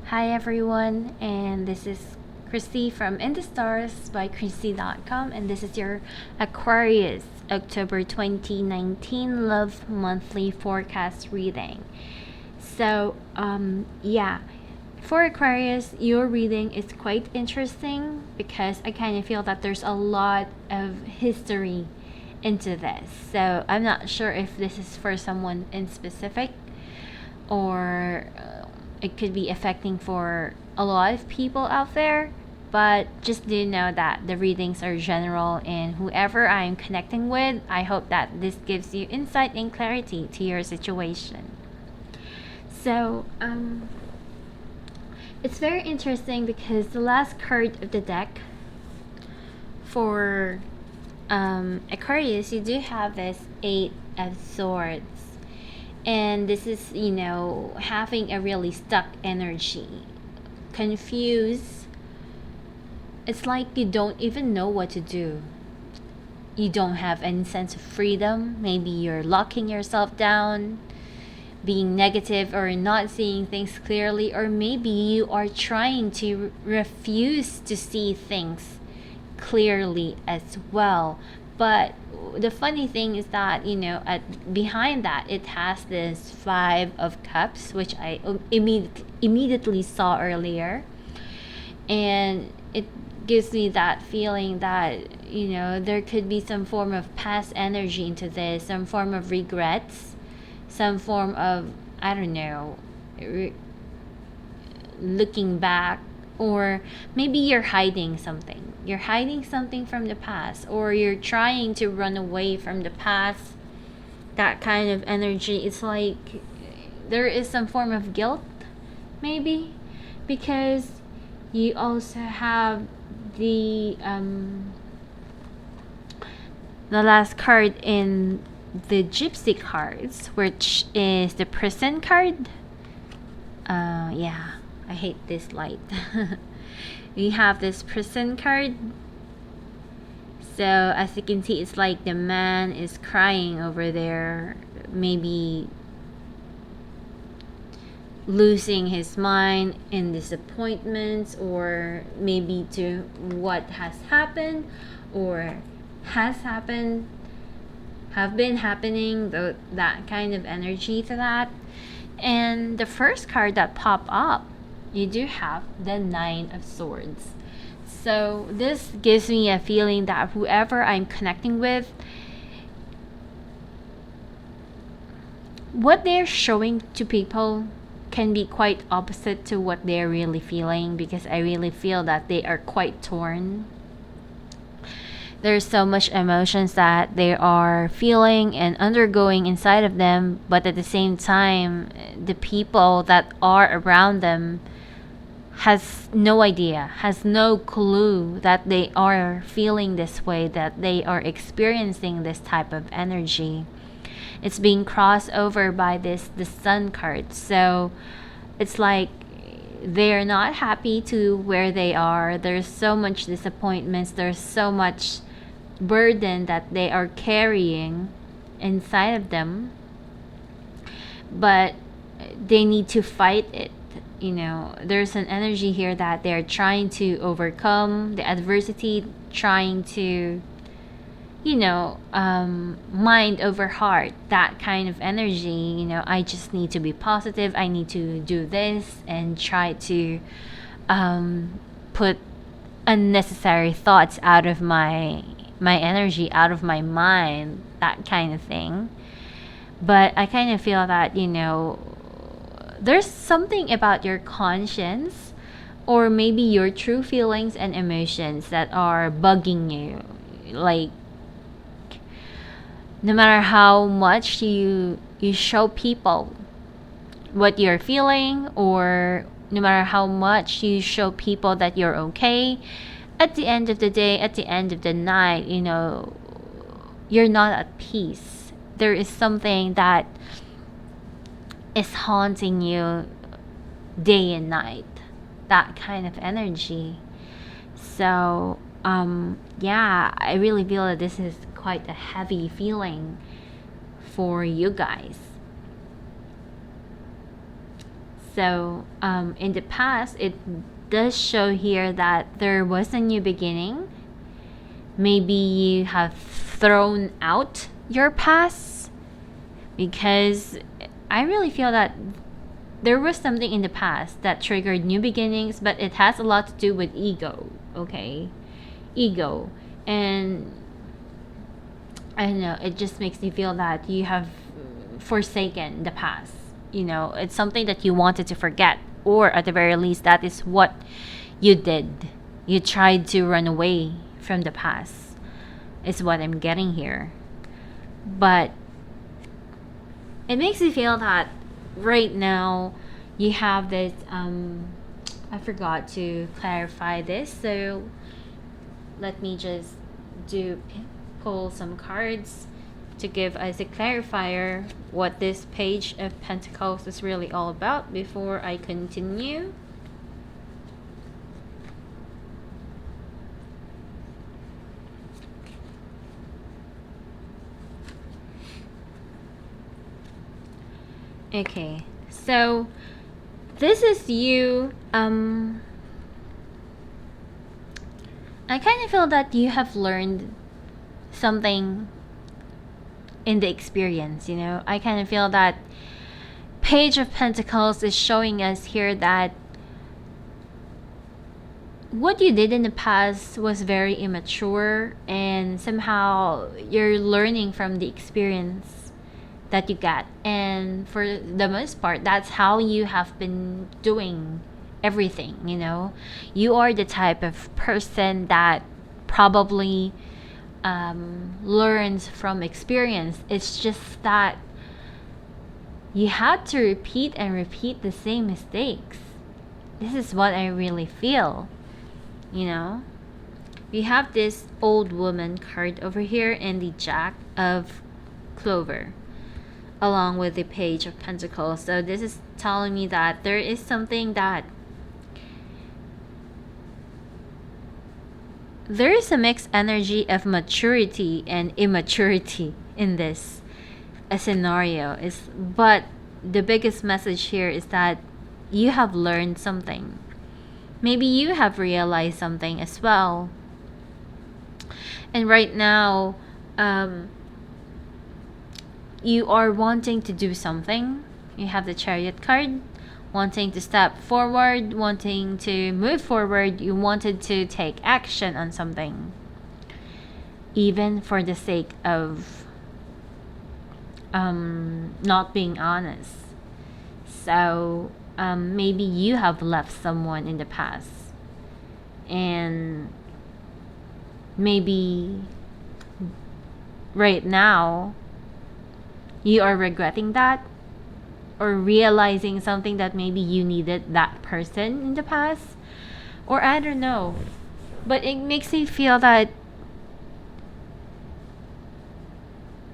Hi everyone, and this is Christy from In the Stars by Christy.com, and this is your Aquarius October 2019 Love Monthly Forecast reading. So, for Aquarius, your reading is quite interesting because I kind of feel that there's a lot of history into this. So, I'm not sure if this is for someone in specific or it could be affecting for a lot of people out there, but just do know that the readings are general, and whoever I'm connecting with, I hope that this gives you insight and clarity to your situation. So it's very interesting because the last card of the deck for Aquarius, you do have this Eight of Swords, and this is having a really stuck energy, confused. It's like you don't even know what to do. You don't have any sense of freedom. Maybe you're locking yourself down, being negative, or not seeing things clearly, or maybe you are trying to refuse to see things clearly as well. But the funny thing is that behind that, it has this Five of Cups, which I immediately saw earlier, and it gives me that feeling that there could be some form of past energy into this, some form of regrets, some form of, I don't know, looking back, or maybe you're hiding something. You're hiding something from the past, or you're trying to run away from the past. That kind of energy. It's like there is some form of guilt, maybe, because you also have the last card in the Gypsy cards, which is the Prison card. Yeah, I hate this light. We have this Prison card. So as you can see, it's like the man is crying over there, maybe losing his mind in disappointments, or maybe to what has happened or has happened, have been happening, that kind of energy to that. And the first card that popped up, you do have the Nine of Swords. So this gives me a feeling that whoever I'm connecting with, what they're showing to people can be quite opposite to what they're really feeling, because I really feel that they are quite torn. There's so much emotions that they are feeling and undergoing inside of them, but at the same time, the people that are around them has no idea, has no clue that they are feeling this way, that they are experiencing this type of energy. It's being crossed over by the Sun card. So it's like they're not happy to where they are. There's so much disappointments. There's so much burden that they are carrying inside of them. But they need to fight it. There's an energy here that they're trying to overcome the adversity, trying to mind over heart, that kind of energy. I just need to be positive, I need to do this, and try to put unnecessary thoughts out of my energy, out of my mind, that kind of thing. But I kind of feel that there's something about your conscience, or maybe your true feelings and emotions, that are bugging you. Like, no matter how much you show people what you're feeling, or no matter how much you show people that you're okay, at the end of the day, at the end of the night, you're not at peace. There is something that is haunting you day and night, that kind of energy. So yeah, I really feel that this is quite a heavy feeling for you guys. So in the past, it does show here that there was a new beginning. Maybe you have thrown out your past, because I really feel that there was something in the past that triggered new beginnings, but it has a lot to do with ego, okay? Ego. And I don't know, it just makes me feel that you have forsaken the past. You know, it's something that you wanted to forget, or at the very least, that is what you did. You tried to run away from the past, is what I'm getting here. But it makes me feel that right now you have this I forgot to clarify this, so let me just pull some cards to give us a clarifier what this Page of Pentacles is really all about before I continue. Okay, so this is you. I kind of feel that you have learned something in the experience, you know. I kind of feel that Page of Pentacles is showing us here that what you did in the past was very immature, and somehow you're learning from the experience that you got. And for the most part, that's how you have been doing everything, you know. You are the type of person that probably learns from experience. It's just that you had to repeat and repeat the same mistakes. This is what I really feel, you know. We have this old woman card over here and the Jack of Clover along with the Page of Pentacles. So this is telling me that there is something that there is a mixed energy of maturity and immaturity in this scenario. But the biggest message here is that you have learned something. Maybe you have realized something as well. And right now, you are wanting to do something. You have the Chariot card, wanting to step forward, wanting to move forward. You wanted to take action on something, even for the sake of not being honest. So maybe you have left someone in the past, and maybe right now you are regretting that, or realizing something that maybe you needed that person in the past, or I don't know. But it makes me feel that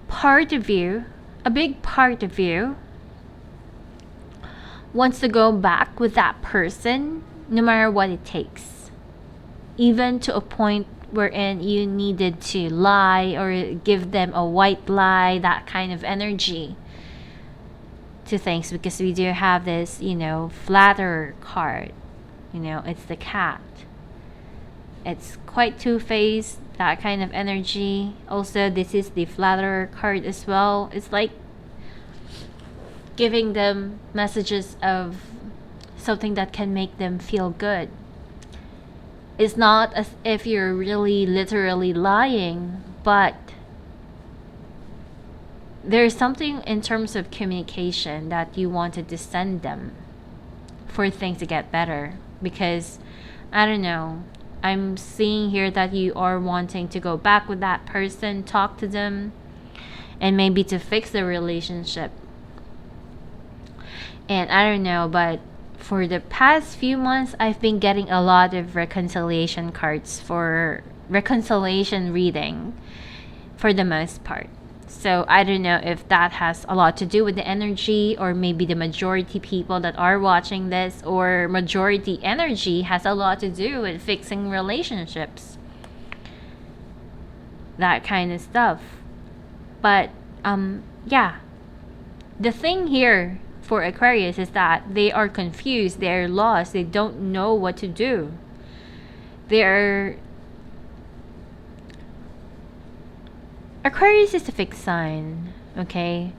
part of you, a big part of you, wants to go back with that person no matter what it takes, even to a point wherein you needed to lie or give them a white lie, that kind of energy to things. Because we do have this, you know, flatterer card, you know, it's the cat. It's quite two-faced, that kind of energy. Also, this is the flatterer card as well. It's like giving them messages of something that can make them feel good. It's not as if you're really literally lying, but there's something in terms of communication that you wanted to send them for things to get better. Because, I don't know, I'm seeing here that you are wanting to go back with that person, talk to them, and maybe to fix the relationship. And I don't know, but for the past few months, I've been getting a lot of reconciliation cards for reconciliation reading for the most part. So I don't know if that has a lot to do with the energy, or maybe the majority people that are watching this, or majority energy has a lot to do with fixing relationships, that kind of stuff. But yeah, the thing here for Aquarius is that they are confused, they're lost, they don't know what to do. Aquarius is a fixed sign, okay?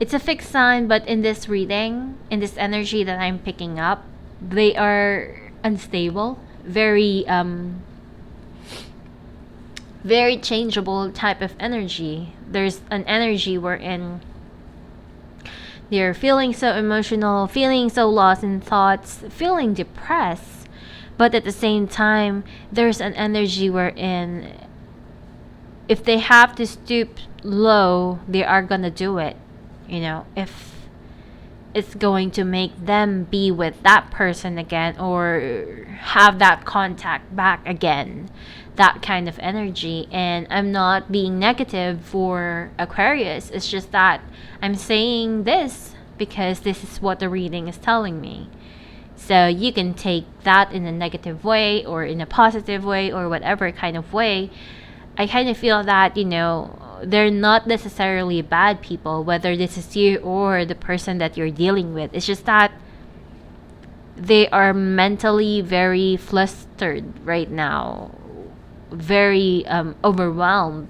It's a fixed sign, but in this reading, in this energy that I'm picking up, they are unstable, very changeable type of energy. There's an energy wherein they're feeling so emotional, feeling so lost in thoughts, feeling depressed. But at the same time, there's an energy wherein if they have to stoop low, they are gonna do it. If it's going to make them be with that person again or have that contact back again, that kind of energy. And I'm not being negative for Aquarius, it's just that I'm saying this because this is what the reading is telling me. So you can take that in a negative way or in a positive way or whatever kind of way. I kind of feel that, they're not necessarily bad people, whether this is you or the person that you're dealing with. It's just that they are mentally very flustered right now, very overwhelmed.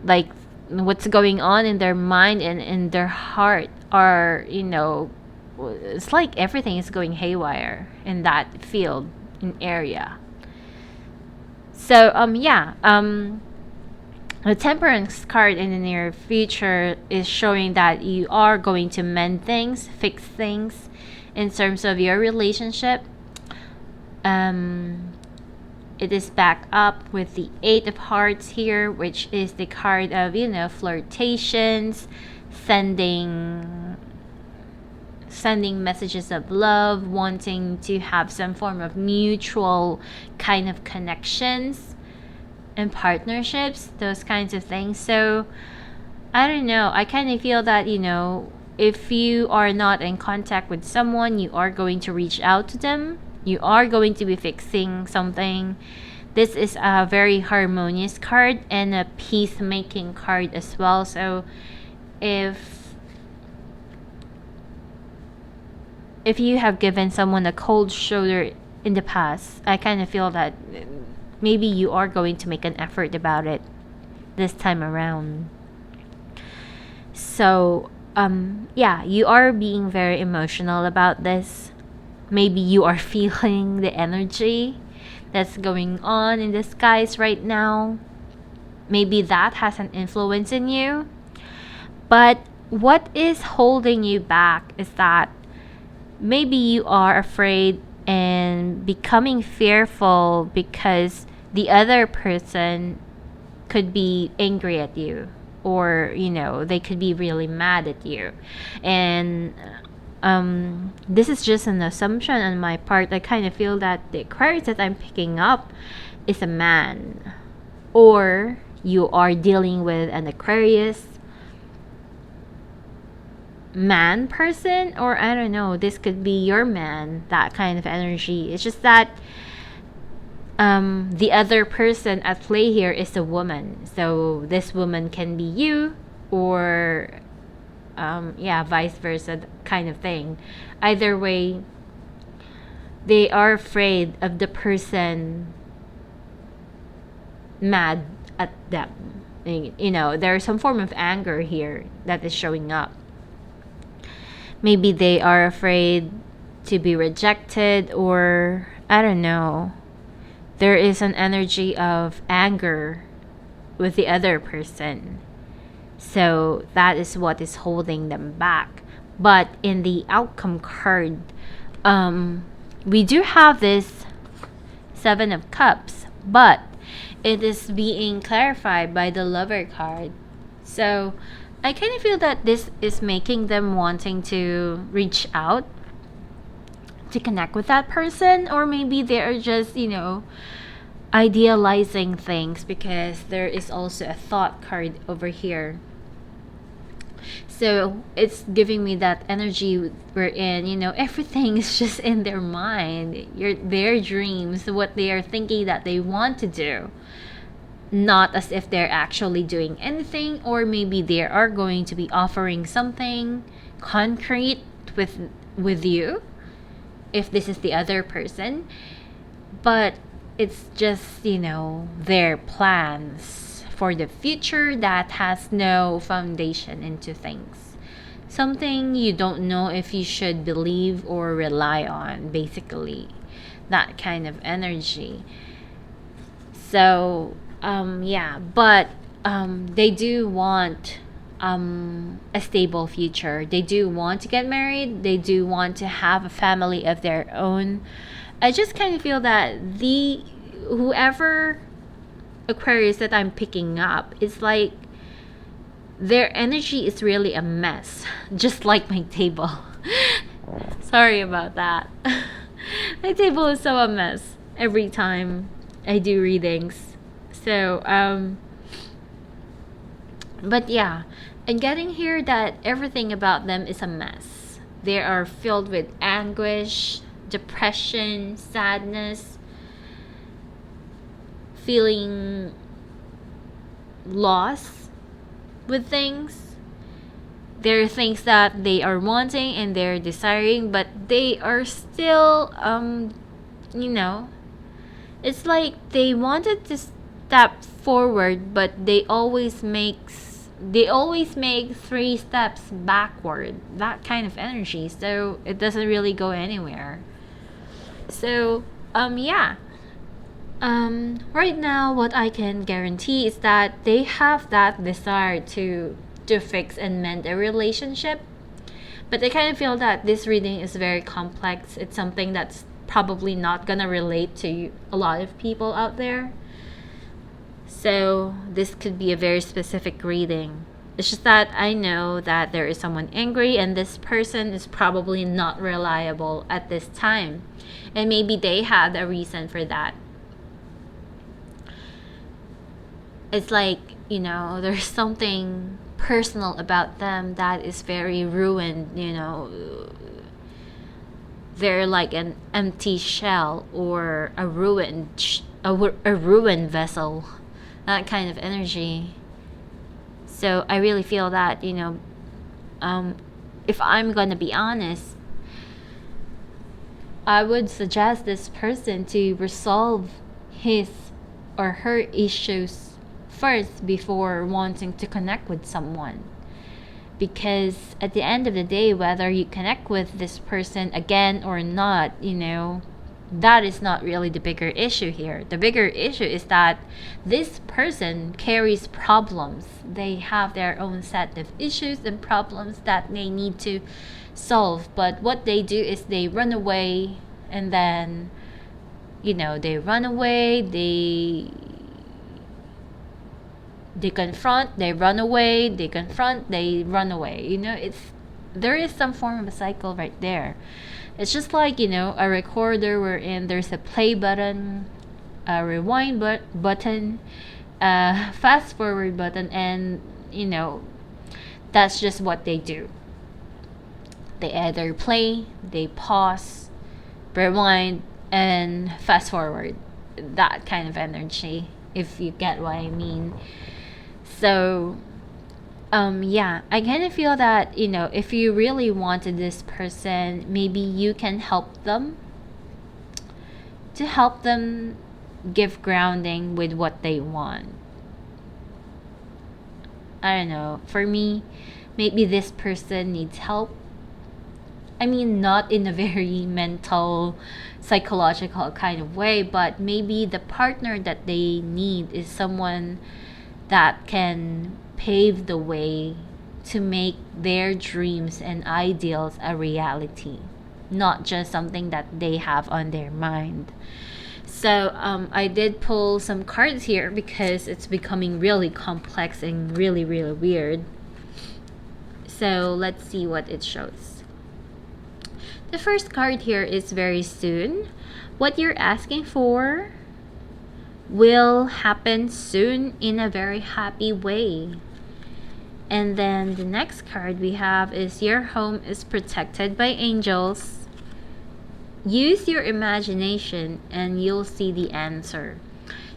Like what's going on in their mind and in their heart are, it's like everything is going haywire in that field and area. So the Temperance card in the near future is showing that you are going to mend things, fix things in terms of your relationship. It is back up with the Eight of Hearts here, which is the card of, flirtations, sending messages of love, wanting to have some form of mutual kind of connections and partnerships, those kinds of things. So I don't know, I kind of feel that, if you are not in contact with someone, you are going to reach out to them, you are going to be fixing something. This is a very harmonious card and a peacemaking card as well. So if you have given someone a cold shoulder in the past, I kind of feel that maybe you are going to make an effort about it this time around. So, you are being very emotional about this. Maybe you are feeling the energy that's going on in the skies right now. Maybe that has an influence in you. But what is holding you back is that maybe you are afraid and becoming fearful because the other person could be angry at you, or they could be really mad at you. And this is just an assumption on my part. I kind of feel that the Aquarius that I'm picking up is a man, or you are dealing with an Aquarius man person, or I don't know, this could be your man, that kind of energy. It's just that the other person at play here is a woman, so this woman can be you, or vice versa kind of thing. Either way, they are afraid of the person mad at them. There's some form of anger here that is showing up. Maybe they are afraid to be rejected, or I don't know. There is an energy of anger with the other person. So that is what is holding them back. But in the outcome card, we do have this Seven of Cups, but it is being clarified by the Lover card. So I kind of feel that this is making them wanting to reach out to connect with that person, or maybe they're just, idealizing things, because there is also a Thought card over here. So it's giving me that energy wherein, everything is just in their mind, their dreams, what they are thinking that they want to do. Not as if they're actually doing anything, or maybe they are going to be offering something concrete with you if this is the other person, but it's just, their plans for the future that has no foundation into things. Something you don't know if you should believe or rely on, basically. That kind of energy. So, yeah, but they do want a stable future. They do want to get married. They do want to have a family of their own. I just kind of feel that whoever Aquarius that I'm picking up, it's like their energy is really a mess, just like my table. Sorry about that. My table is so a mess every time I do readings. So, but yeah, and getting here that everything about them is a mess. They are filled with anguish, depression, sadness, feeling lost with things. There are things that they are wanting and they're desiring, but they are still, it's like they wanted to step forward, but they always make 3 steps backward. That kind of energy. So it doesn't really go anywhere. So, yeah. Right now, what I can guarantee is that they have that desire to fix and mend a relationship. But I kind of feel that this reading is very complex. It's something that's probably not gonna relate to a lot of people out there. So this could be a very specific reading. It's just that I know that there is someone angry and this person is probably not reliable at this time. And maybe they had a reason for that. It's like, there's something personal about them that is very ruined, They're like an empty shell or a ruined vessel. That kind of energy. So I really feel that, if I'm gonna be honest, I would suggest this person to resolve his or her issues first before wanting to connect with someone. Because at the end of the day, whether you connect with this person again or not, that is not really the bigger issue here. The bigger issue is that this person carries problems. They have their own set of issues and problems that they need to solve. But what they do is they run away, and then, they run away, they confront, they run away, they confront, they run away. There is some form of a cycle right there. It's just like, a recorder wherein there's a play button, a rewind button, a fast forward button, and, that's just what they do. They either play, they pause, rewind, and fast forward. That kind of energy, if you get what I mean. So, yeah, I kind of feel that, if you really wanted this person, maybe you can help them give grounding with what they want. I don't know. For me, maybe this person needs help. I mean, not in a very mental, psychological kind of way, but maybe the partner that they need is someone that can pave the way to make their dreams and ideals a reality, not just something that they have on their mind. So I did pull some cards here because it's becoming really complex and really, really weird. So let's see what it shows. The first card here is very soon. What you're asking for will happen soon in a very happy way. And then the next card we have is your home is protected by angels. Use your imagination and you'll see the answer.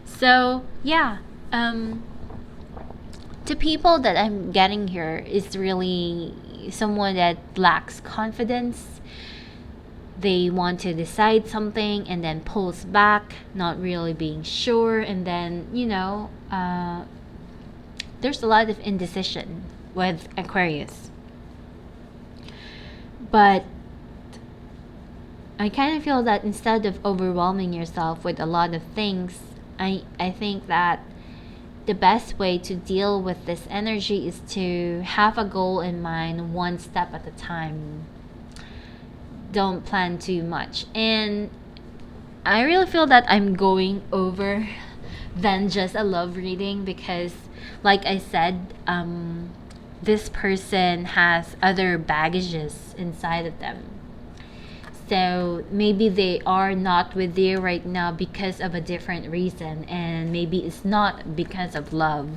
So yeah, the people that I'm getting here is really, someone that lacks confidence. They want to decide something and then pulls back, not really being sure, and then there's a lot of indecision with Aquarius. But I kind of feel that instead of overwhelming yourself with a lot of things, I think that the best way to deal with this energy is to have a goal in mind, one step at a time. Don't plan too much. And I really feel that I'm going over than just a love reading because, like I said, this person has other baggages inside of them. So maybe they are not with you right now because of a different reason, and maybe it's not because of love,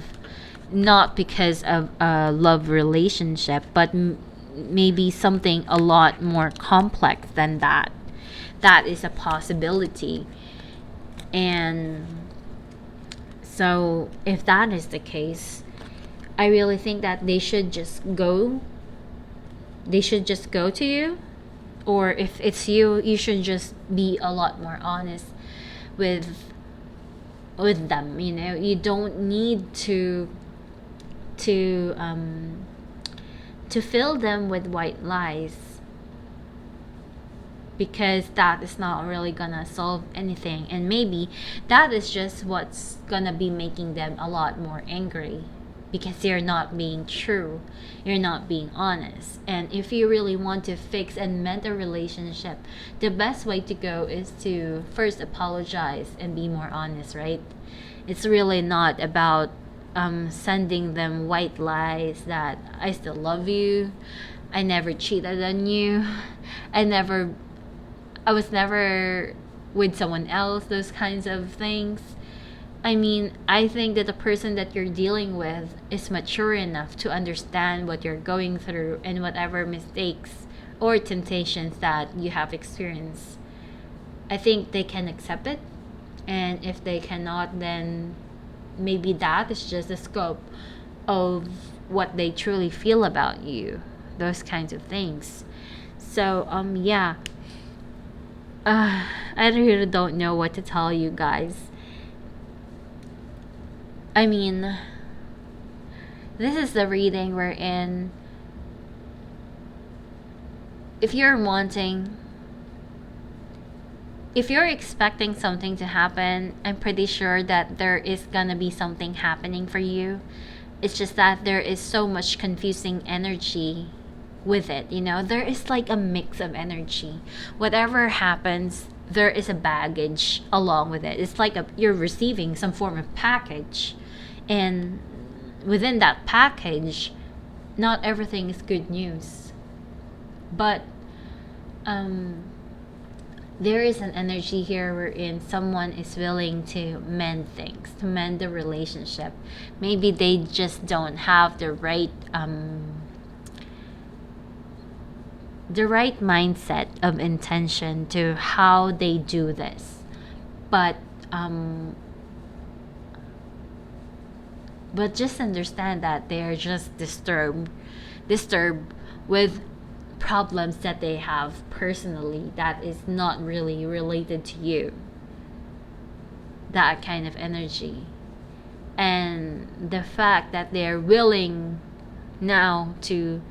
not because of a love relationship, but maybe something a lot more complex than that. That is a possibility. And so if that is the case, I really think that they should just go to you, or if it's you, you should just be a lot more honest with them. You don't need to fill them with white lies, because that is not really gonna solve anything, and maybe that is just what's gonna be making them a lot more angry, because you're not being true, you're not being honest. And if you really want to fix and mend a relationship, the best way to go is to first apologize and be more honest, right? It's really not about sending them white lies that I still love you, I never cheated on you, I was never with someone else, those kinds of things. I mean, I think that the person that you're dealing with is mature enough to understand what you're going through and whatever mistakes or temptations that you have experienced. I think they can accept it. And if they cannot, then maybe that is just the scope of what they truly feel about you. Those kinds of things. So, yeah. I really don't know what to tell you guys. I mean, this is the reading we're in. If you're expecting something to happen, I'm pretty sure that there is gonna be something happening for you. It's just that there is so much confusing energy with it. There is like a mix of energy. Whatever happens, there is a baggage along with it. It's like you're receiving some form of package, and within that package, not everything is good news, but there is an energy here wherein someone is willing to mend things, to mend the relationship. Maybe they just don't have the right mindset of intention to how they do this, but just understand that they are just disturbed with problems that they have personally that is not really related to you. That kind of energy. And the fact that they're willing now to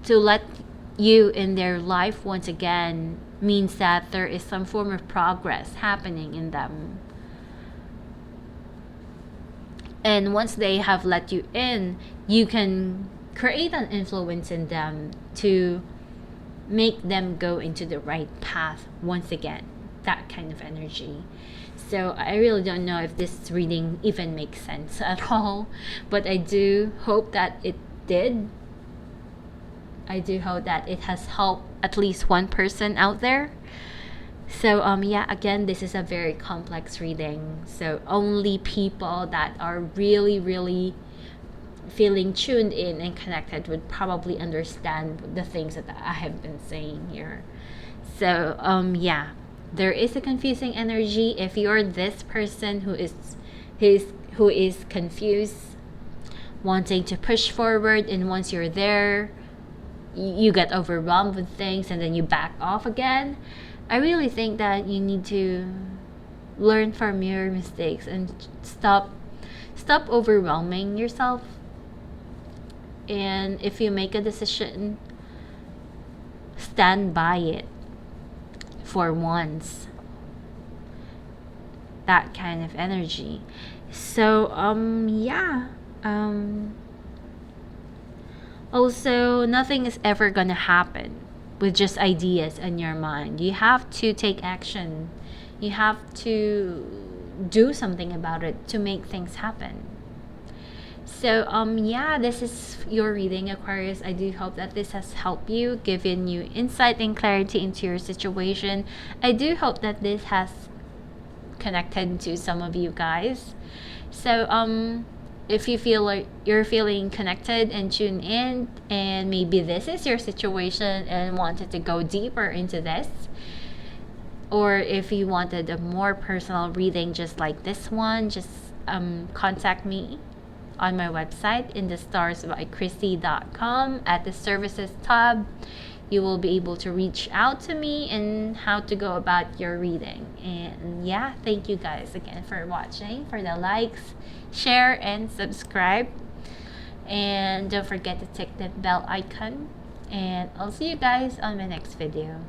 let you in their life once again means that there is some form of progress happening in them. And once they have let you in, you can create an influence in them to make them go into the right path once again. That kind of energy. So I really don't know if this reading even makes sense at all, but I do hope that it did. I do hope that it has helped at least one person out there. So yeah, again, this is a very complex reading. So only people that are really, really feeling tuned in and connected would probably understand the things that I have been saying here. So yeah, there is a confusing energy. If you're this person who is confused, wanting to push forward, and once you're there, you get overwhelmed with things and then you back off again. I really think that you need to learn from your mistakes and stop overwhelming yourself. And if you make a decision, stand by it for once. That kind of energy. So yeah. Also, nothing is ever gonna happen with just ideas in your mind. You have to take action. You have to do something about it to make things happen. So yeah, this is your reading, Aquarius. I do hope that this has helped you, given you insight and clarity into your situation. I do hope that this has connected to some of you guys. So if you feel like you're feeling connected and tuned in, and maybe this is your situation and wanted to go deeper into this, or if you wanted a more personal reading just like this one, just contact me on my website, in the starsbychristy.com. At the services tab, you will be able to reach out to me and how to go about your reading. And yeah, thank you guys again for watching, for the likes, share, and subscribe. And don't forget to tick the bell icon. And I'll see you guys on my next video.